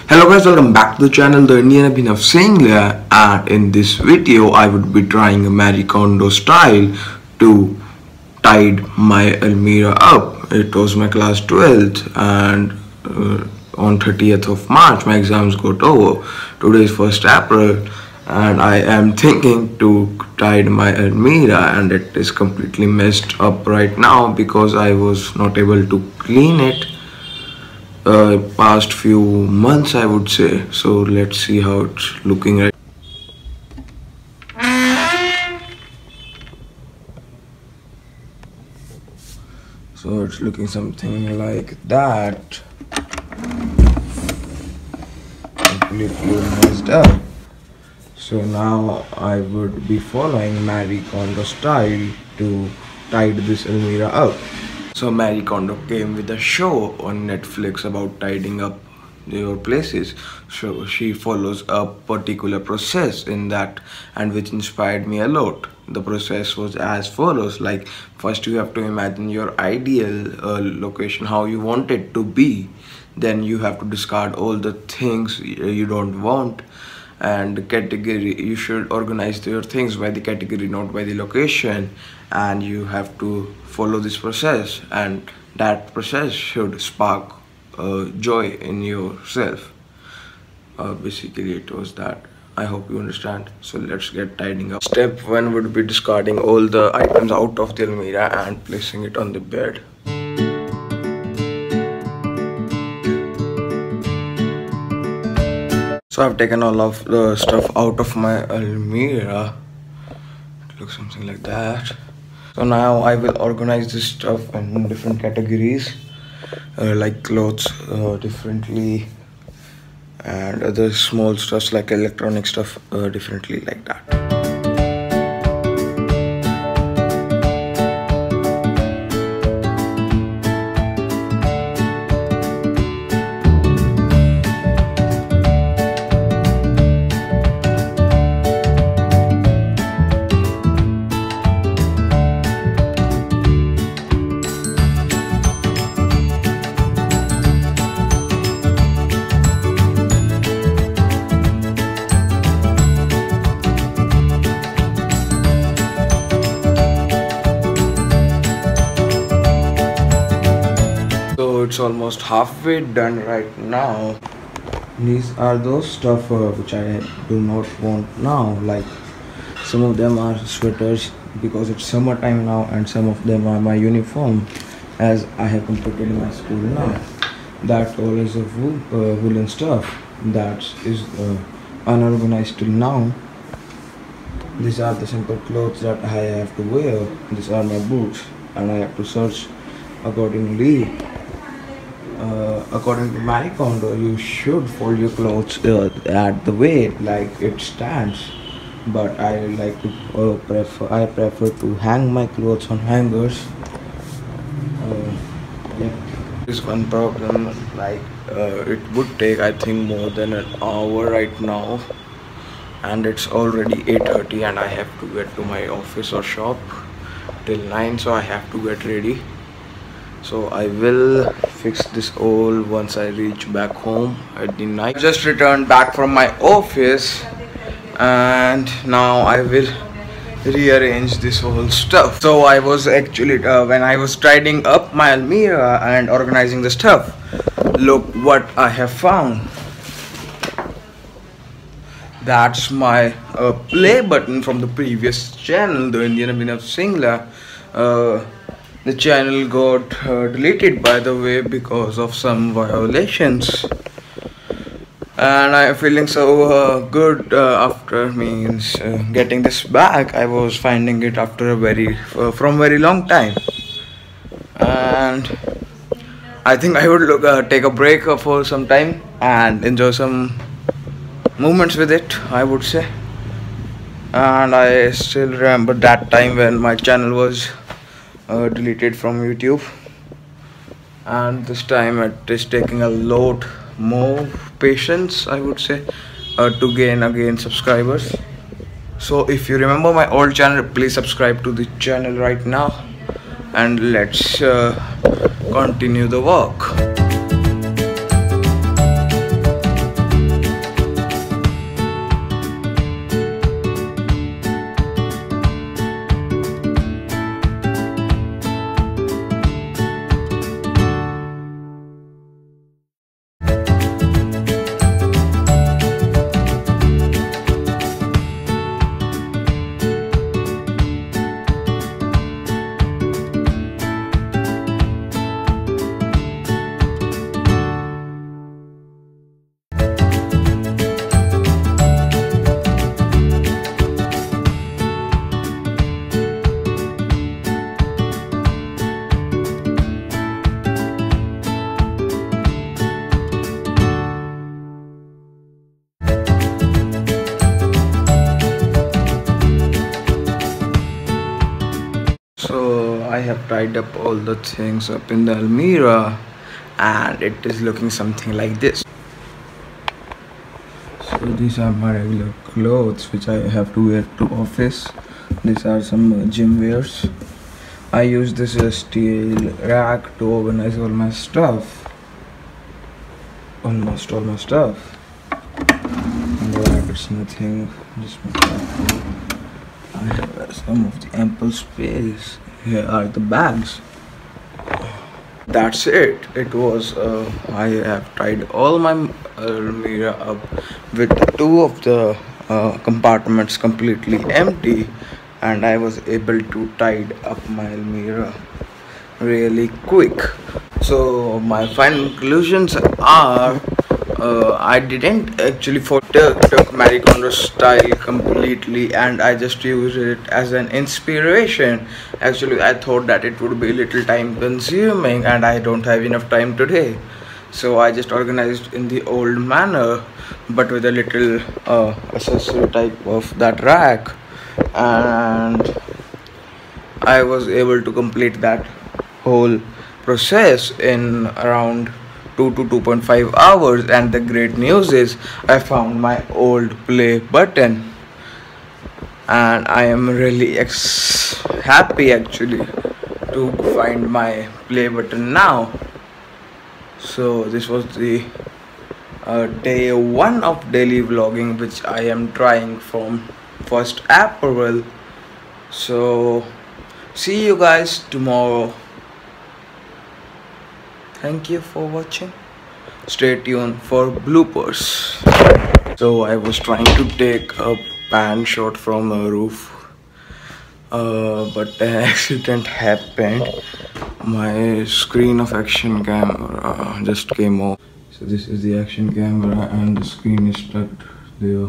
Hello guys, welcome back to the channel, the Indian Abhinav Singh, and in this video I would be trying a Marie Kondo style to tidy my almirah up. It was my class 12th and on 30th of March my exams got over. Today is 1st April and I am thinking to tidy my almirah, and it is completely messed up right now because I was not able to clean it past few months, I would say. So let's see how it's looking right. So it's looking something like that, completely messed up. So now I would be following Marie Kondo style to tidy this almirah up. So Marie Kondo came with a show on Netflix about tidying up your places. So she follows a particular process in that, and which inspired me a lot. The process was as follows: like, first you have to imagine your ideal location, how you want it to be. Then you have to discard all the things you don't want, and category, you should organize your things by the category, not by the location. And you have to follow this process, and that process should spark joy in yourself. Basically it was that. I hope you understand. So let's get tidying up. Step 1 would be discarding all the items out of the almirah and placing it on the bed. So I've taken all of the stuff out of my almirah. It looks something like that. So now I will organize this stuff in different categories, like clothes differently, and other small stuff like electronic stuff differently, like that. It's almost halfway done right now. These are those stuff which I do not want now. Like, some of them are sweaters because it's summertime now, and some of them are my uniform as I have completed my school now. That all is of woolen stuff that is unorganized till now. These are the simple clothes that I have to wear. These are my boots, and I have to search accordingly. According to Marie Kondo, you should fold your clothes at the way like it stands, but I like to prefer to hang my clothes on hangers. Yeah. There's one problem, like it would take, I think, more than an hour right now, and it's already 8:30 and I have to get to my office or shop till 9, so I have to get ready. So I will fix this all once I reach back home at the night. I just returned back from my office, and now I will rearrange this whole stuff. So I was actually when I was tidying up my almirah and organizing the stuff, look what I have found. That's my play button from the previous channel, the Indian Abhinav Singh. The channel got deleted, by the way, because of some violations, and I am feeling so good after getting this back. I was finding it after a from very long time, and I think I would take a break for some time and enjoy some moments with it, I would say. And I still remember that time when my channel was deleted from YouTube, and this time it is taking a lot more patience, I would say, to gain again subscribers. So if you remember my old channel, please subscribe to the channel right now, and let's continue the work. I have tied up all the things up in the almirah, and it is looking something like this. So these are my regular clothes which I have to wear to office. These are some gym wears. I use this steel rack to organize all my stuff. Almost all my stuff. And the rack is nothing. Just I have some of the ample space. Here are the bags. That's it. It was I have tied all my almirah up with two of the compartments completely empty, and I was able to tie up my almirah really quick. So my final conclusions are I didn't actually took Marie Kondo style completely, and I just used it as an inspiration. Actually, I thought that it would be a little time consuming, and I don't have enough time today. So I just organized in the old manner, but with a little accessory type of that rack, and I was able to complete that whole process in around 2 to 2.5 hours. And the great news is I found my old play button, and I am really happy actually to find my play button now. So this was the day 1 of daily vlogging, which I am trying from 1st April. So see you guys tomorrow. Thank you for watching. Stay tuned for bloopers. So I was trying to take a pan shot from a roof, but an accident happened. My screen of action camera just came off. So this is the action camera, and the screen is stuck there.